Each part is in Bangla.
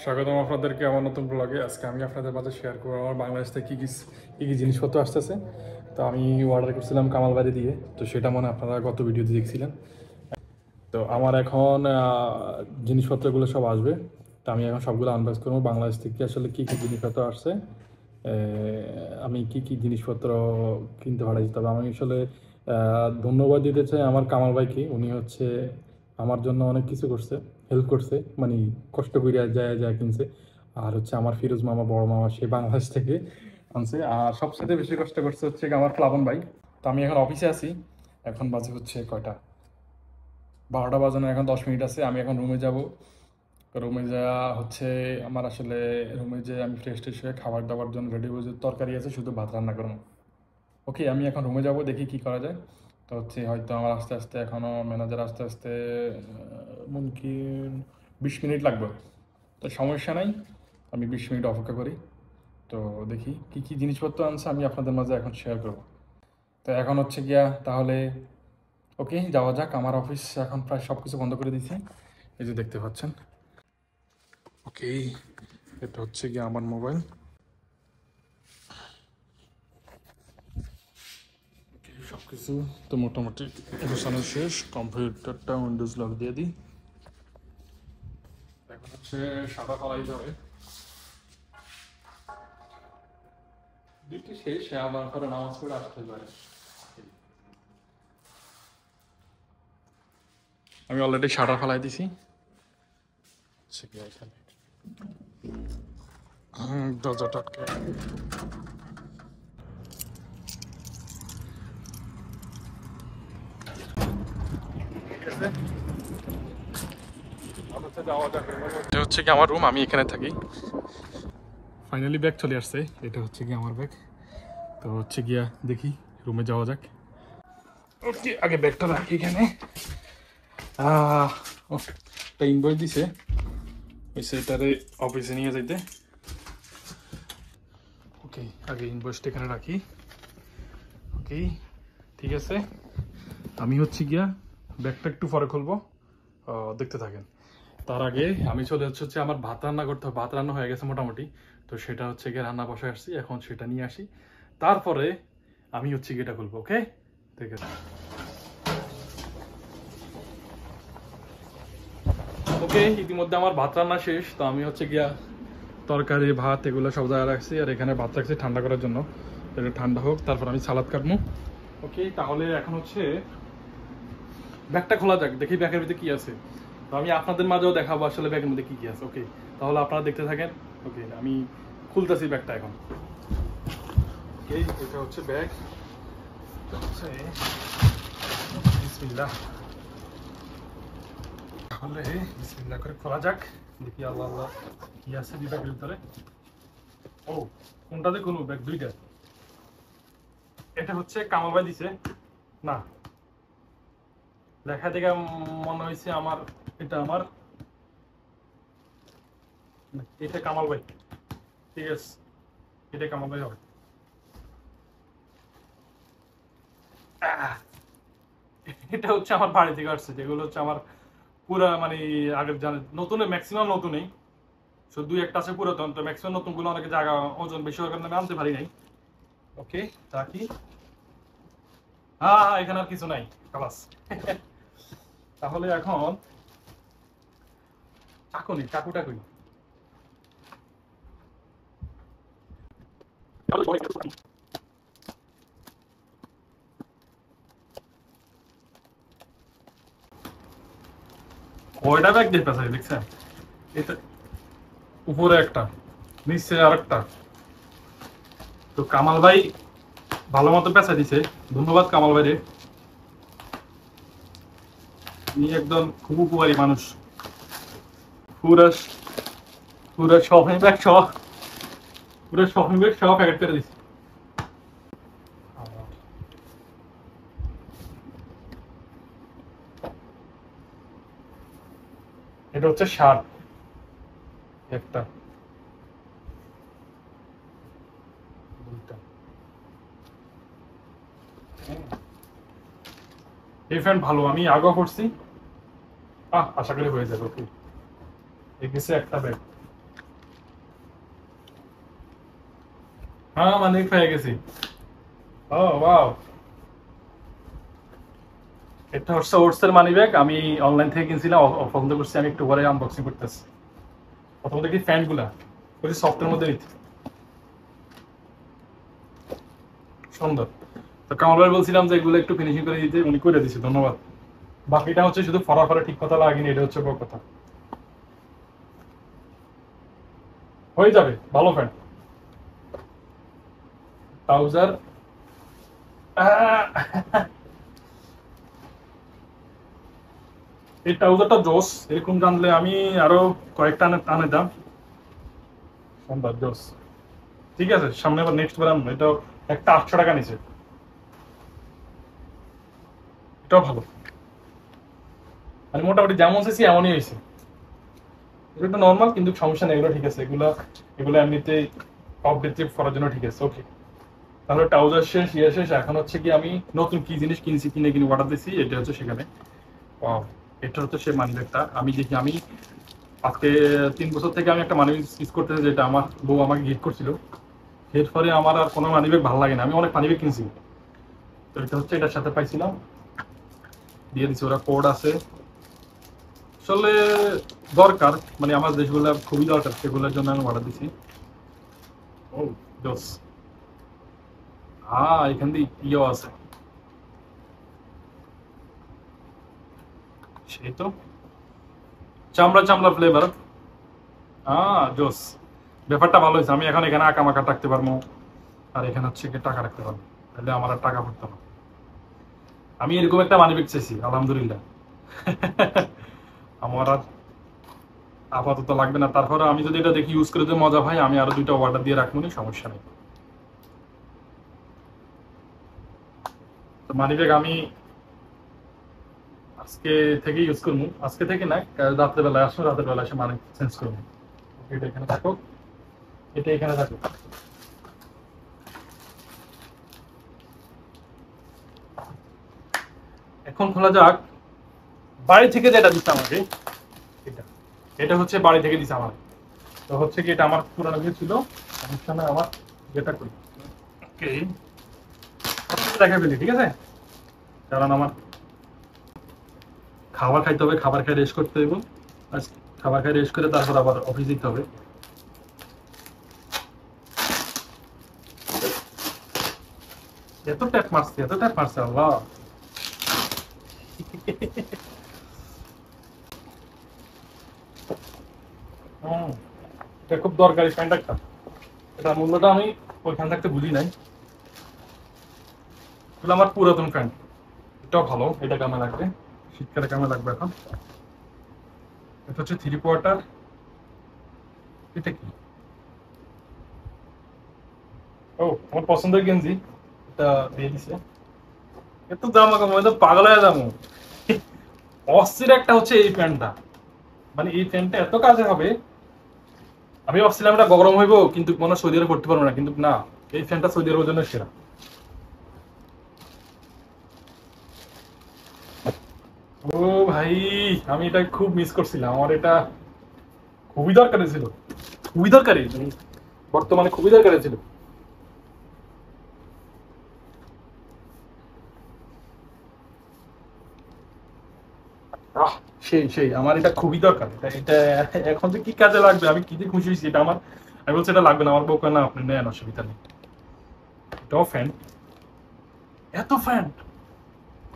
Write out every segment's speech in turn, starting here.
স্বাগতম আপনাদেরকে আমার নতুন ব্লগে। আজকে আমি আপনাদের মাঝে শেয়ার করবো আমার বাংলাদেশ থেকে কী কী জিনিসপত্র আসতেছে। তো আমি অর্ডার করছিলাম কামালবাড়ি দিয়ে, তো সেটা মনে হয় আপনারা গত ভিডিওতে দেখছিলেন। তো আমার এখন জিনিসপত্রগুলো সব আসবে। তো আমি এখন সবগুলো আনবক্স করবো বাংলাদেশ থেকে আসলে কী কী জিনিসপত্র আসছে, আমি কি কি জিনিসপত্র কিনতে পাঠাইছি। তবে আমি আসলে ধন্যবাদ দিতে চাই আমার কামাল ভাইকে। উনি হচ্ছে আমার জন্য অনেক কিছু করছে, হেল্প করছে, মানে কষ্ট করে যায় যায় কিনছে। আর হচ্ছে আমার ফিরোজ মামা, বড় মামা, সে বাংলাদেশ থেকে আনছে। আর সবচেয়ে বেশি কষ্ট করছে হচ্ছে আমার প্লাবন ভাই। তো আমি এখন অফিসে আছি, এখন বাজে হচ্ছে কয়টা, 12টা বাজানো, এখন 10 মিনিট আছে। আমি এখন রুমে যাব। রুমে যাওয়া হচ্ছে আমার আসলে, রুমে যে আমি ফ্রেশ ট্রেশ হয়ে খাবার দাবার জন্য রেডি হয়ে, তরকারি আছে, শুধু ভাত রান্না করবো। ওকে, আমি এখন রুমে যাব, দেখি কি করা যায়। তো হচ্ছে হয়তো আমার আস্তে আস্তে এখনও ম্যানেজার আস্তে আস্তে মুমকিন 20 মিনিট লাগবে। তো সমস্যা নাই, আমি 20 মিনিট অপেক্ষা করি। তো দেখি কি কি জিনিসপত্র আনছে, আমি আপনাদের মাঝে এখন শেয়ার করব। তো এখন হচ্ছে গিয়া তাহলে, ওকে যাওয়া যাক। আমার অফিস এখন প্রায় সব কিছু বন্ধ করে দিয়েছি, এই যে দেখতে পাচ্ছেন। ওকে, এটা হচ্ছে গিয়ে আমার মোবাইল। সব কিছু তো মোটামুটি গোছানো শেষ। কম্পিউটারটা উইন্ডোজ লক দিয়ে দিই। এখন হচ্ছে সাদা ফালাই যাবে, ডিউটি শেষ, আবার করে নামাজ পড়ে আসতে পারে। আমি অলরেডি শাটার ফালাই দিছি। এখানে দরজাটা আটকে। এটা হচ্ছে কি আমার রুম, আমি এখানে থাকি। ফাইনালি ব্যাগ চলে আসছে, এটা হচ্ছে কি আমার ব্যাগ। তো হচ্ছে গিয়া দেখি রুমে যাওয়া যাক। ওকে, আগে ব্যাগটা রাখি এখানে। একটা ইনভয়েস দিছে, ওই সেটারে অফিসে নিয়ে যাইতে। ওকে, আগে ইনভয়েসটা এখানে রাখি। ওকে, ঠিক আছে। আমি হচ্ছে গিয়া ব্যাগটা একটু পরে খুলবো, দেখতে থাকেন। তার আগে আমি চলে হচ্ছে আমার ভাত রান্না করতে হবে। ভাত রান্না হয়ে গেছে মোটামুটি, তো সেটা হচ্ছে গিয়ে রান্না বসে আসছি, এখন সেটা নিয়ে আসি। তারপরে আমি হচ্ছে গিয়ে এটা খুলবো। ওকে, ঠিক আছে। ওকে, ইতিমধ্যে আমার ভাত রান্না শেষ। তো আমি হচ্ছে গিয়া তরকারি ভাত এগুলো সব জায়গায় রাখছি, আর এখানে ভাত রাখছি ঠান্ডা করার জন্য। এটা ঠান্ডা হোক, তারপর আমি সালাদ কাটবো। ওকে, তাহলে এখন হচ্ছে ব্যাগটা খোলা যাক, দেখি ব্যাগের ভিতরে কি আছে। তো আমি আপনাদের মাঝেও দেখাবো আসলে ব্যাগের মধ্যে কি কি আছে। ওকে, তাহলে আপনারা দেখতে থাকেন। ওকে, আমি খুলতেছি ব্যাগটা এখন। ওকে, এটা হচ্ছে ব্যাগ। বিসমিল্লাহ, তাহলে বিসমিল্লাহ করে খোলা যাক। দেখি আল্লাহ আল্লাহ কি আছে ব্যাগের ভিতরে। ও, কোনটাতে খুলবো? ব্যাগ দুইটা। এটা হচ্ছে কামাল ভাই দিছে না, লেখা দেখে মনে হয়েছে আমার, এটা আমার, এটা কামাল ভাই। ঠিক আছে, এটা কামাল ভাই হবে। এটা হচ্ছে আমার বাড়ি থেকে আসছে, যেগুলো হচ্ছে আমার পুরা মানে আগের জানে নতুন, ম্যাক্সিমাম নতুনই, শুধু দুই একটা আছে পুরাতন। তো ম্যাক্সিমাম নতুন গুলো অনেকে জায়গা ওজন বেশি হওয়ার কারণে আমি আনতে পারি নাই। ওকে, তা কি, হ্যাঁ হ্যাঁ, এখানে আর কিছু নাই, খালাস। তাহলে এখন চাকু নেই, চাকুটা কই? কয়টা ব্যাগ দিয়ে পেঁচাই দেখছেন? এটা উপরে একটা, নিচে আরেকটা। তো কামাল ভাই ভালো মতো পেঁচা দিছে, ধন্যবাদ কামাল ভাই রে। উনি একদম খুব উপকারী মানুষ। পুরা পুরা শপিং ব্যাগ সহ, পুরো শপিং ব্যাগ সহ প্যাকেট করে দিছে। এটা হচ্ছে শার্ট একটা, দুইটা। এই ফ্যান ভালো, আমি আগেও করছি। আশা করি হয়ে যাবে। ওকে, এই গেছে একটা ব্যাগ। হ্যাঁ মানে পেয়ে গেছি। ও ওয়াও, এটা হচ্ছে ওটসের মানি ব্যাগ। আমি অনলাইন থেকে কিনছিলাম, পছন্দ করছি। আমি একটু পরে আনবক্সিং করতেছি। প্রথমত দেখি ফ্যান গুলা বলছি সফটের মধ্যে নিতে সুন্দর। তো কামাল ভাই বলছিলাম যে এগুলো একটু ফিনিশিং করে দিতে, উনি করে দিচ্ছে, ধন্যবাদ। বাকিটা হচ্ছে শুধু ফরা ফরা ঠিক কথা লাগেনি, এটা হচ্ছে বড় কথা। হয়ে যাবে, ভালো ফ্যান। ট্রাউজার এই ট্রাউজারটা জোস, এরকম জানলে আমি আরো কয়েকটা আনে দাম। সুন্দর জোস। ঠিক আছে, সামনে আবার নেক্সট বার আনবো। এটা একটা 800 টাকা নিচে, এটাও ভালো। মানে মোটামুটি যেমন চাইছি এমনই হয়েছে। এগুলো নর্মাল কিন্তু সমস্যা নেই, এগুলো ঠিক আছে। এগুলো এমনিতেই অবজেক্টিভ করার জন্য ঠিক আছে, ওকে। তাহলে ট্রাউজার শেষ, ইয়ে শেষ। এখন হচ্ছে কি আমি নতুন কি জিনিস কিনছি, কিনে অর্ডার দিছি, এটা হচ্ছে সেখানে। Wow, এটা হচ্ছে সেই মানি ব্যাগটা। আমি দেখি, আমি আজকে 3 বছর থেকে আমি একটা মানি ব্যাগ ইউজ করতেছি, যেটা আমার বউ আমাকে গিফট করছিল। এরপরে আমার আর কোনো মানি ব্যাগ ভালো লাগে না। আমি অনেক মানি ব্যাগ কিনছি, তো এটা হচ্ছে এটার সাথে পাইছিলাম, দিয়ে দিচ্ছে ওরা, কোড আছে। আসলে দরকার, মানে আমার যেগুলো খুবই দরকার সেগুলোর জন্য আমি অর্ডার দিছি। ও জোস। এখান দিয়ে ইয়েও আছে, সেই তো চামড়া চামড়া ফ্লেভার। জোস, ব্যাপারটা ভালো হয়েছে। আমি এখন এখানে আঁকা মাকা রাখতে পারবো, আর এখানে হচ্ছে কি টাকা রাখতে পারবো, তাহলে আমার আর টাকা পড়তো না। আমি এরকম একটা মানি ব্যাগ চাইছি, আলহামদুলিল্লাহ। আমার আর আপাতত লাগবে না। তারপরে আমি যদি এটা দেখি ইউজ করে যদি মজা হয়, আমি আরো 2টা অর্ডার দিয়ে রাখবো, সমস্যা নেই। তো মানি ব্যাগ আমি আজকে থেকে ইউজ করবো। আজকে থেকে না, রাতের বেলায় আসবো, রাতের বেলায় এসে মানি চেঞ্জ করবো। এটা এখানে থাকো, এটা এখানে থাকো। এখন খোলা যাক বাড়ি থেকে যেটা দিচ্ছে আমাকে। এটা এটা হচ্ছে বাড়ি থেকে দিচ্ছে আমার। তো হচ্ছে কি, এটা আমার পুরানো কিছু ছিল, সমস্যা না। আমার যেটা করি, ওকে, দেখা ফেলি, ঠিক আছে। কারণ আমার খাবার খাইতে হবে, খাবার খাই রেস্ট করতে হবে। আর খাবার খাই রেস্ট করে তারপর আবার অফিস যেতে হবে। এত ট্যাপ মারছে, এত ট্যাপ মারছে, আল্লাহ। হুম, এটা খুব দরকারি প্যান্ট একটা। এটা মূল্যটা আমি ওইখান থাকতে বুঝি নাই। এগুলো আমার পুরাতন প্যান্ট, এটাও ভালো। এটা কামে লাগবে, শীতকালে কামে লাগবে এখন। এটা হচ্ছে 3/4। এটা কি? ও, আমার পছন্দের গেঞ্জি, এটা দিয়ে দিছে। এত দাম আমি তো পাগল হয়ে যাবো। অস্থির একটা হচ্ছে এই প্যান্টটা, মানে এই প্যান্টটা এত কাজে হবে। আমি ভাবছিলাম এটা গরম হইব, কিন্তু মনে হয় সৌদি আরবে করতে পারবো না, কিন্তু না, এই ফ্যানটা সৌদি আরবের জন্য সেরা। ও ভাই, আমি এটা খুব মিস করছিলাম। আমার এটা খুবই দরকারি ছিল, খুবই দরকারি, বর্তমানে খুবই দরকারি ছিল। আহ, সেই সেই আমার এটা খুবই দরকার। এটা এটা এখন যে কি কাজে লাগবে, আমি কি দিয়ে খুশি হয়েছি এটা আমার। আমি বলছি এটা লাগবে না, আমার বউ কয় না আপনি নেন, অসুবিধা নেই। এটাও ফ্যান, এত ফ্যান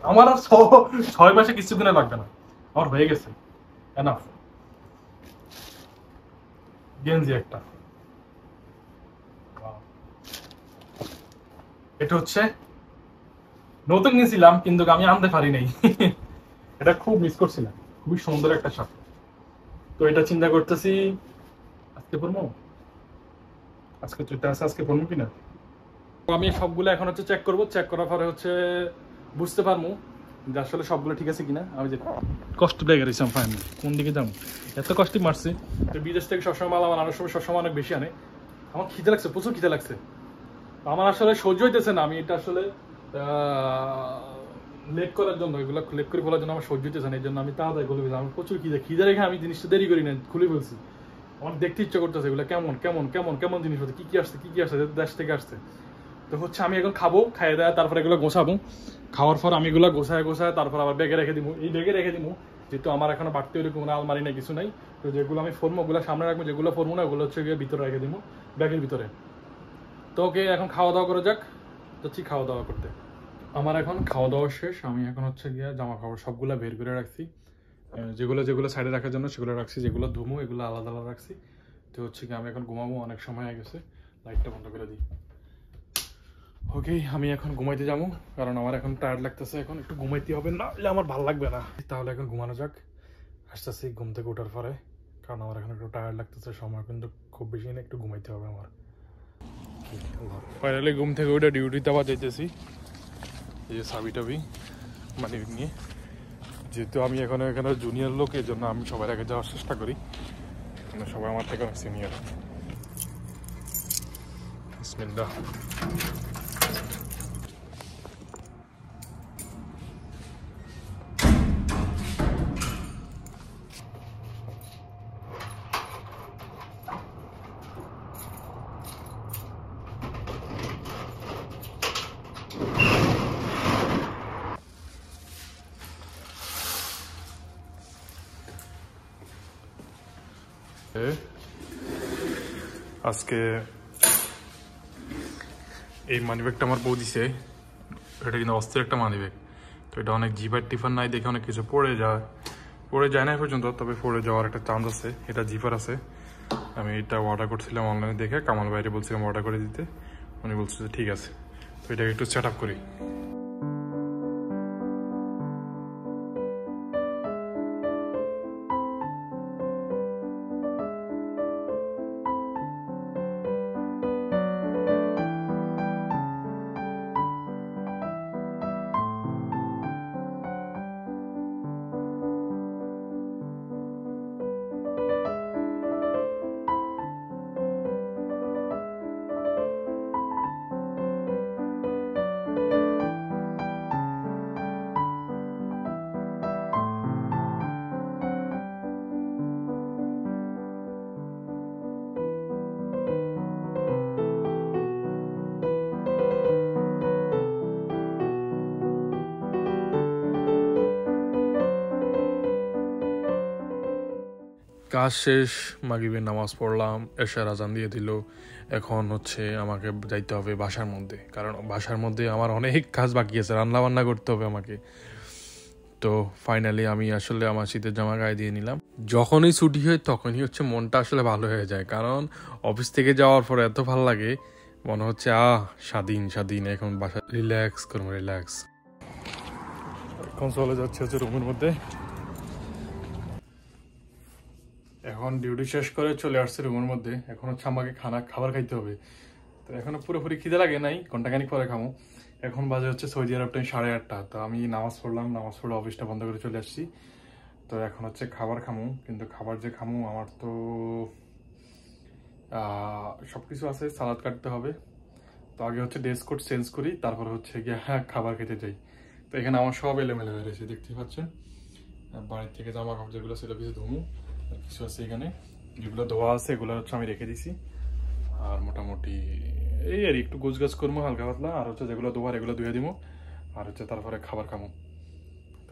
আমার আর 6 মাসে কিছু কিনে লাগবে না, আমার হয়ে গেছে এনাফ। গেঞ্জি একটা, Wow. এটা হচ্ছে নতুন নিয়েছিলাম কিন্তু আমি আনতে পারি নাই। এটা খুব মিস করছিলাম, খুবই সুন্দর একটা শার্ট। তো এটা চিন্তা করতেছি আজকে পরবো, আজকে চুইতে আছে, আজকে পরবো কিনা। তো আমি সবগুলো এখন হচ্ছে চেক করবো, চেক করার পরে হচ্ছে বুঝতে পারবো যে আসলে সবগুলো ঠিক আছে কিনা। আমি যে কষ্ট লেগে গেছি, আমি ফাইন কোন দিকে যাবো, এত কষ্টই মারছি। তো বিদেশ থেকে সবসময় মাল আমার আনার সময় সবসময় অনেক বেশি আনে। আমার খিদে লাগছে, প্রচুর খিদে লাগছে। আমার আসলে সহ্য হইতেছে না। আমি এটা আসলে লেট করার জন্য, এগুলো লেট করে ফেলার জন্য আমার সহ্য হইতেছে না। এই জন্য আমি তাড়াতাড়ি খুলে ফেলছি। আমার প্রচুর খিদে খিদে রেখে আমি জিনিসটা দেরি করি না, খুলে ফেলছি। আমার দেখতে ইচ্ছা করতেছে এগুলো কেমন কেমন কেমন কেমন জিনিসপত্র, কি কি আসছে কি কি আসছে, দেশ থেকে আসছে। তো হচ্ছে আমি এখন খাবো, খাইয়ে দেয় তারপরে এগুলো গোছাবো। খাওয়ার পর আমি এগুলো গোছায় গোছায় তারপর আবার ব্যাগে রেখে দিব। এই ব্যাগে রেখে দিব, যেহেতু আমার এখনো বাড়তি হলে কোনো আলমারি নেই, কিছু নাই। তো যেগুলো আমি ফর্মো ওগুলো সামনে রাখবো, যেগুলো ফর্মো না ওগুলো হচ্ছে গিয়ে ভিতরে রেখে দিব, ব্যাগের ভিতরে। তো ওকে, এখন খাওয়া দাওয়া করে যাক, যাচ্ছি খাওয়া দাওয়া করতে। আমার এখন খাওয়া দাওয়া শেষ, আমি এখন হচ্ছে গিয়ে জামা কাপড় সবগুলো বের করে রাখছি। যেগুলো যেগুলো সাইডে রাখার জন্য সেগুলো রাখছি, যেগুলো ধুমো এগুলো আলাদা আলাদা রাখছি। তো হচ্ছে কি আমি এখন ঘুমাবো, অনেক সময় হয়ে গেছে, লাইটটা বন্ধ করে দিই। ওকে, আমি এখন ঘুমাইতে যাবো, কারণ আমার এখন টায়ার্ড লাগতেছে, এখন একটু ঘুমাইতে হবে, না হলে আমার ভালো লাগবে না। তাহলে এখন ঘুমানো যাক, আসতেছি ঘুম থেকে ওঠার পরে, কারণ আমার এখন একটু টায়ার্ড লাগতেছে, সময় কিন্তু খুব বেশি না, একটু ঘুমাইতে হবে আমার। ফাইনালি ঘুম থেকে ওইটা ডিউটিতে আবার যাইতেছি, এই যে সাবি টাবি মানে নিয়ে। যেহেতু আমি এখানে জুনিয়র লোক, এই জন্য আমি সবার আগে যাওয়ার চেষ্টা করি, সবাই আমার থেকে অনেক সিনিয়র। বিসমিল্লাহ। আজকে এই মানিব্যাগটা আমার বউ দিছে, এটা কিন্তু অস্থির একটা মানিব্যাগ। তো এটা অনেক জিপার টিফার নাই দেখে অনেক কিছু পড়ে যায় না পর্যন্ত, তবে পড়ে যাওয়ার একটা চান্স আছে। এটা জিপার আছে, আমি এটা অর্ডার করছিলাম অনলাইনে দেখে, কামাল বাইরে বলছিলাম অর্ডার করে দিতে, উনি বলছে যে ঠিক আছে। তো এটাকে একটু সেট আপ করি। কাজ শেষ, মাগরিবের নামাজ পড়লাম, এশার আজান দিয়ে দিল। এখন হচ্ছে আমাকে যাইতে হবে বাসার মধ্যে, কারণ বাসার মধ্যে আমার অনেক কাজ বাকি আছে, রান্না বান্না করতে হবে আমাকে। তো ফাইনালি আমি আসলে আমার শীতের জামা গায়ে দিয়ে নিলাম। যখনই ছুটি হয় তখনই হচ্ছে মনটা আসলে ভালো হয়ে যায়, কারণ অফিস থেকে যাওয়ার পরে এত ভালো লাগে, মনে হচ্ছে স্বাধীন স্বাধীন, এখন বাসা রিল্যাক্স করবো, রিল্যাক্স। এখন চলে যাচ্ছে হচ্ছে রুমের মধ্যে। এখন ডিউটি শেষ করে চলে আসছে রুমের মধ্যে, এখন হচ্ছে আমাকে খাবার খাইতে হবে। তো এখনো পুরোপুরি খিদে লাগে নাই, ঘন্টাখানিক পরে খামো। এখন বাজে হচ্ছে সৌদি আরব টাইম 8:30। তো আমি নামাজ পড়লাম, নামাজ পড়ে অফিসটা বন্ধ করে চলে আসছি। তো এখন হচ্ছে খাবার খামো, কিন্তু খাবার যে খামো আমার তো সব কিছু আছে, সালাদ কাটতে হবে। তো আগে হচ্ছে ড্রেস কোড চেঞ্জ করি, তারপর হচ্ছে গিয়ে খাবার খেতে যাই। তো এখানে আমার সব এলোমেলো হয়ে রয়েছে, দেখতেই পাচ্ছেন। বাড়ির থেকে জামা কাপড় যেগুলো ছিল কিছু ধুমু, আর কিছু আছে এখানে যেগুলো ধোয়া আছে, এগুলো হচ্ছে আমি রেখে দিছি। আর মোটামুটি এই আর একটু গোছগাছ করবো হালকা পাতলা, আর হচ্ছে যেগুলো ধোয়ার এগুলো ধুয়ে দিব, আর হচ্ছে তারপরে খাবার খামো।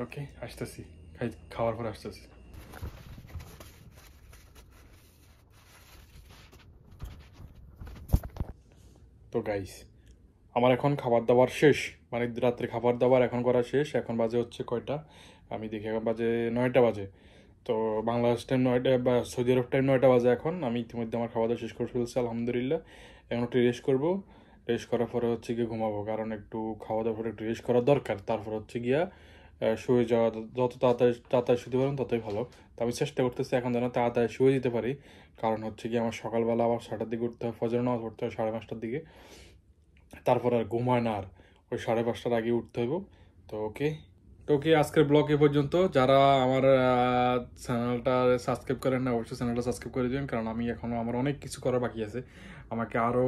ওকে, আসতেছি, খাওয়ার পরে আসতেছি। তো গাইস, আমার এখন খাবার দাবার শেষ, মানে রাত্রে খাবার দাবার এখন করা শেষ। এখন বাজে হচ্ছে কয়টা আমি দেখি, এখন বাজে 9টা বাজে। তো বাংলাদেশ টাইম 9টা বা সৌদি আরব টাইম 9টা বাজে এখন। আমি ইতিমধ্যে আমার খাওয়া দাওয়া শেষ করে ফেলছি আলহামদুলিল্লাহ। এখন একটু রেস্ট করবো, রেস্ট করার পরে হচ্ছে গিয়ে ঘুমাবো, কারণ একটু খাওয়া দাওয়ার পরে একটু রেস্ট করা দরকার। তারপর হচ্ছে গিয়া শুয়ে যাওয়া, যত তাড়াতাড়ি তাড়াতাড়ি শুতে পারেন ততই ভালো। তো আমি চেষ্টা করতেছি এখন যেন তাড়াতাড়ি শুয়ে দিতে পারি, কারণ হচ্ছে গিয়ে আমার সকালবেলা আবার 6টার দিকে উঠতে হয়, ফজর নামাজ পড়তে হয় 5:30টার দিকে, তারপর আর ঘুমায় না, আর ওই 5:30টার আগে উঠতে হইব। তো ওকে আজকের ব্লগ এ পর্যন্ত। যারা আমার চ্যানেলটা সাবস্ক্রাইব করেন না, অবশ্যই চ্যানেলটা সাবস্ক্রাইব করে দিন, কারণ আমি এখনও আমার অনেক কিছু করার বাকি আছে। আমাকে আরও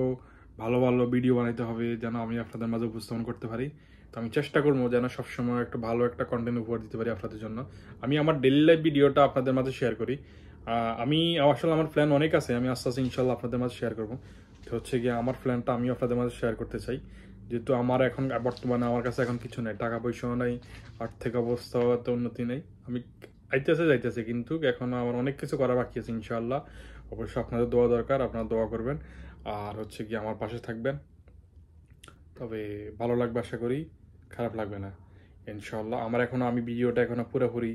ভালো ভালো ভিডিও বানাইতে হবে, যেন আমি আপনাদের মাঝে উপস্থাপন করতে পারি। তো আমি চেষ্টা করবো যেন সবসময় একটা ভালো একটা কন্টেন্ট উপহার দিতে পারি আপনাদের জন্য। আমি আমার ডেইলি লাইফ ভিডিওটা আপনাদের মাঝে শেয়ার করি, আমি আসলে আমার প্ল্যান অনেক আছে, আমি আস্তে আস্তে ইনশাল্লাহ আপনাদের মাঝে শেয়ার করবো। তো হচ্ছে গিয়ে আমার প্ল্যানটা আমি আপনাদের মাঝে শেয়ার করতে চাই, যেহেতু আমার এখন বর্তমানে আমার কাছে এখন কিছু নেই, টাকা পয়সাও নেই, আর্থিক অবস্থাও এত উন্নতি নেই। আমি যাইতেছে কিন্তু এখনো আমার অনেক কিছু করা বাকি আছে ইনশাল্লাহ। অবশ্যই আপনাদের দোয়া দরকার, আপনারা দোয়া করবেন আর হচ্ছে গিয়ে আমার পাশে থাকবেন। তবে ভালো লাগবে আশা করি, খারাপ লাগবে না ইনশাল্লাহ। আমি ভিডিওটা এখনো পুরোপুরি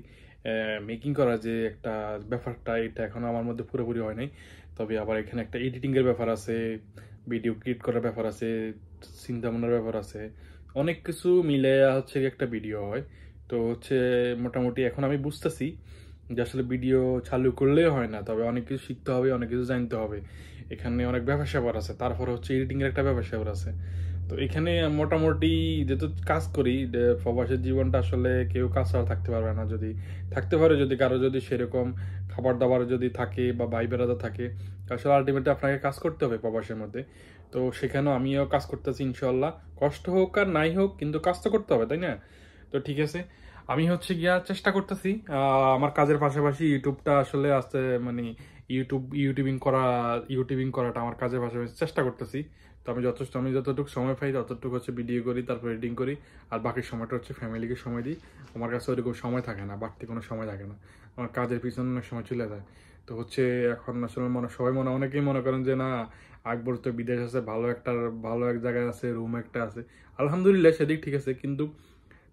মেকিং করা যে একটা ব্যাপারটা, এটা এখনো আমার মধ্যে পুরোপুরি হয় নাই। তবে আবার এখানে একটা এডিটিংয়ের ব্যাপার আছে, ভিডিও ক্রিয়েট করার ব্যাপার আছে, চিন্তা ভাবনার ব্যাপার আছে, অনেক কিছু মিলে হচ্ছে একটা ভিডিও হয়। তো হচ্ছে মোটামুটি এখন আমি বুঝতেছি যে আসলে ভিডিও চালু করলে হয় না, তবে অনেক কিছু শিখতে হবে, অনেক কিছু জানতে হবে। এখানে অনেক ব্যাপার স্যাপার আছে, তারপরে হচ্ছে এডিটিংয়ের একটা ব্যাপার স্যাপার আছে। তো এখানে মোটামুটি যেহেতু কাজ করি, প্রবাসের জীবনটা আসলে কেউ কাজ ছাড়া থাকতে পারবে না। যদি থাকতে পারে, যদি কারো যদি সেরকম খাবার দাবার যদি থাকে বা ভাই বেড়াদা থাকে, আসলে আলটিমেটলি আপনাকে কাজ করতে হবে প্রবাসের মধ্যে। তো সেখানেও আমিও কাজ করতেছি ইনশাল্লাহ, কষ্ট হোক আর নাই হোক, কিন্তু কাজ তো করতে হবে, তাই না? তো ঠিক আছে, আমি হচ্ছে গিয়া চেষ্টা করতেছি আমার কাজের পাশাপাশি ইউটিউবটা আসলে আসতে, মানে ইউটিউবিং করাটা আমার কাজের পাশাপাশি চেষ্টা করতেছি। তো আমি যতটুকু সময় পাই ততটুকু হচ্ছে ভিডিও করি, তারপর এডিটিং করি, আর বাকি সময়টা হচ্ছে ফ্যামিলিকে সময় দিই। আমার কাছে ওইরকম সময় থাকে না, বাড়তি কোনো সময় থাকে না, আমার কাজের পিছনে অনেক সময় চলে যায়। তো হচ্ছে এখন আসলে অনেকেই মনে করেন যে না, আকবর তো বিদেশ আছে, ভালো এক জায়গায় আছে, রুম একটা আছে। আলহামদুলিল্লাহ, সেদিক ঠিক আছে, কিন্তু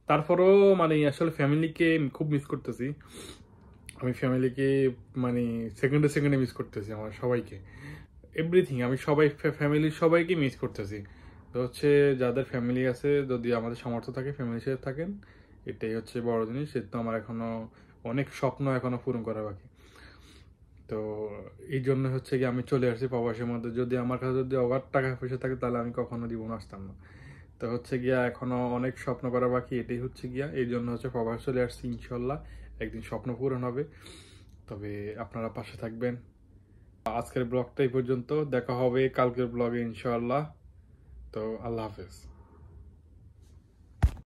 তারপরেও মানে আসলে ফ্যামিলিকে খুব মিস করতেছি। আমি ফ্যামিলিকে মানে সেকেন্ডে সেকেন্ডে মিস করতেছি, আমার সবাইকে, এভরিথিং। আমি ফ্যামিলির সবাইকে মিস করতেছি। তো হচ্ছে যাদের ফ্যামিলি আছে, যদি আমাদের সামর্থ্য থাকে ফ্যামিলির সাথে থাকেন, এটাই হচ্ছে বড় জিনিস। তো আমার এখনো অনেক স্বপ্ন এখনো পূরণ করা বাকি। তো এই জন্য হচ্ছে কি আমি চলে আসছি প্রবাসের মধ্যে। যদি আমার কাছে যদি অগাধ টাকা পয়সা থাকে, তাহলে আমি কখনো জীবন আসতাম না। তো হচ্ছে গিয়া এখনো অনেক স্বপ্ন করা বাকি, এটাই হচ্ছে গিয়া, এই জন্য হচ্ছে প্রবাস চলে আসছি। ইনশাল্লাহ একদিন স্বপ্ন পূরণ হবে। তবে আপনারা পাশে থাকবেন। আজকের ব্লগটা এই পর্যন্ত, দেখা হবে কালকের ব্লগে ইনশাআল্লাহ। তো আল্লাহ হাফেজ।